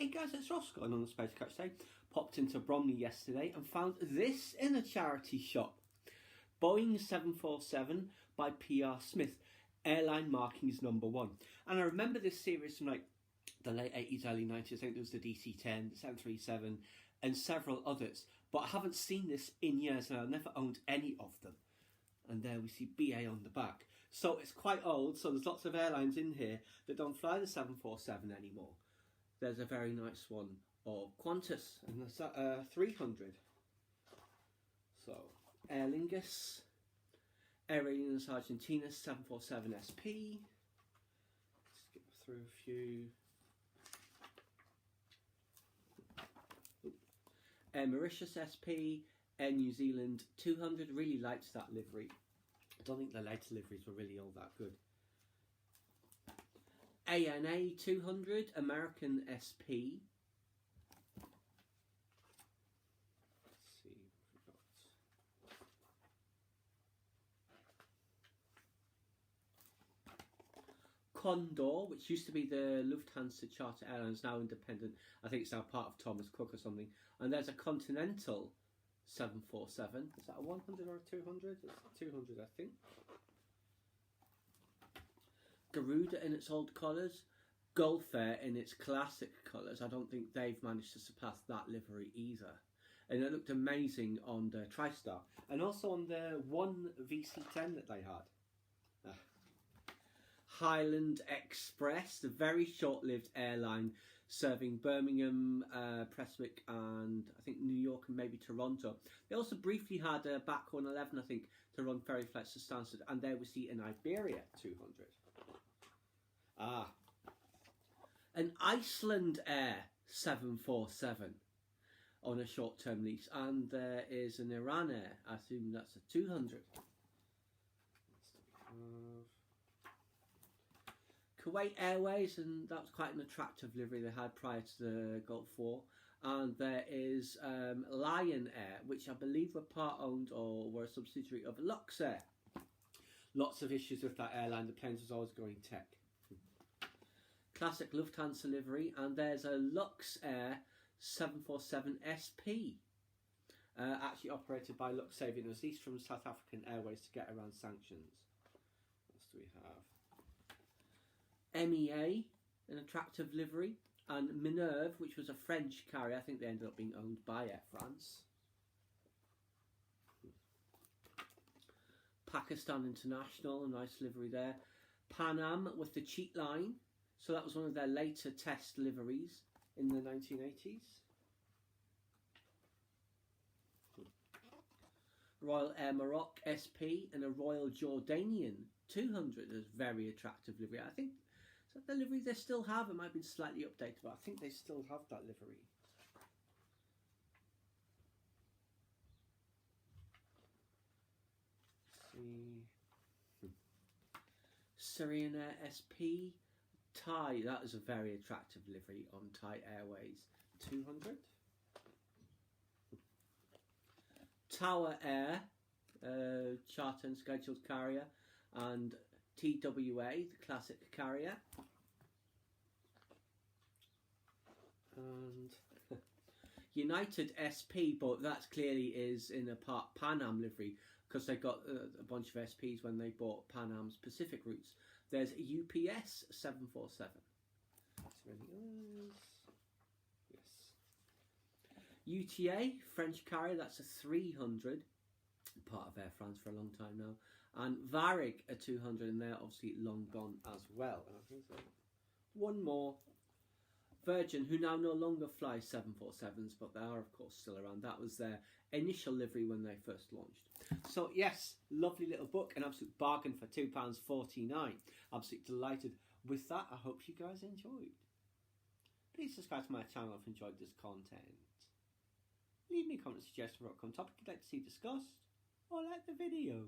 Hey guys, it's Ross going on the Space Coach today. Popped into Bromley yesterday and found this in a charity shop. Boeing 747 by P.R.Smith. Airline markings #1. And I remember this series from like the late 80s, early 90s. I think there was the DC-10, the 737 and several others. But I haven't seen this in years and I've never owned any of them. And there we see BA on the back. So it's quite old, so there's lots of airlines in here that don't fly the 747 anymore. There's a very nice one of Qantas, and that's 300. So, Aer Lingus, Airlines Argentina 747 SP. Skip through a few. Air Mauritius SP, Air New Zealand 200. Really liked that livery. I don't think the later liveries were really all that good. ANA 200, American SP. Let's see what we've got. Condor, which used to be the Lufthansa Charter Airlines, now independent. I think it's now part of Thomas Cook or something. And there's a Continental 747. Is that a 100 or a 200? It's a 200, I think. Garuda in its old colours, Gulfair in its classic colours. I don't think they've managed to surpass that livery either. And it looked amazing on the TriStar and also on the one VC10 that they had. Highland Express, the very short-lived airline serving Birmingham, Prestwick and I think New York and maybe Toronto. They also briefly had a back 111, I think, to run ferry flights to Stansted, and there we see an Iberia 200. An Iceland Air 747 on a short-term lease, and there is an Iran Air. I assume that's a 200. Kuwait Airways, and that was quite an attractive livery they had prior to the Gulf War. And there is Lion Air, which I believe were part-owned or were a subsidiary of Luxair. Lots of issues with that airline. The planes was always going tech. Classic Lufthansa livery, and there's a Luxair 747 SP, actually operated by Luxavian. It was leased from South African Airways to get around sanctions. What else do we have? MEA, an attractive livery, and Minerve, which was a French carrier. I think they ended up being owned by Air France. Pakistan International, a nice livery there. Pan Am with the cheat line. So that was one of their later test liveries in the 1980s. Royal Air Maroc SP and a Royal Jordanian 200 is very attractive livery. I think, is that the livery they still have? It might have been slightly updated, but I think they still have that livery. Let's see. Syrian Air SP. Thai, that is a very attractive livery on Thai Airways 200. Tower Air, charter and scheduled carrier, and TWA, the classic carrier. And United SP, but that clearly is in a part Pan Am livery because they got a bunch of SPs when they bought Pan Am's Pacific routes. There's a UPS 747. Is there any others? Yes. UTA, French carrier, that's a 300. Part of Air France for a long time now. And Varig, a 200, and they're obviously long gone as well. And I think so. One more. Virgin, who now no longer fly 747s, but they are of course still around. That was their initial livery when they first launched. So yes, lovely little book, an absolute bargain for £2.49. Absolutely delighted with that. I hope you guys enjoyed. Please subscribe to my channel if you enjoyed this content. Leave me a comment suggestion for what topic you'd like to see discussed, or like the video.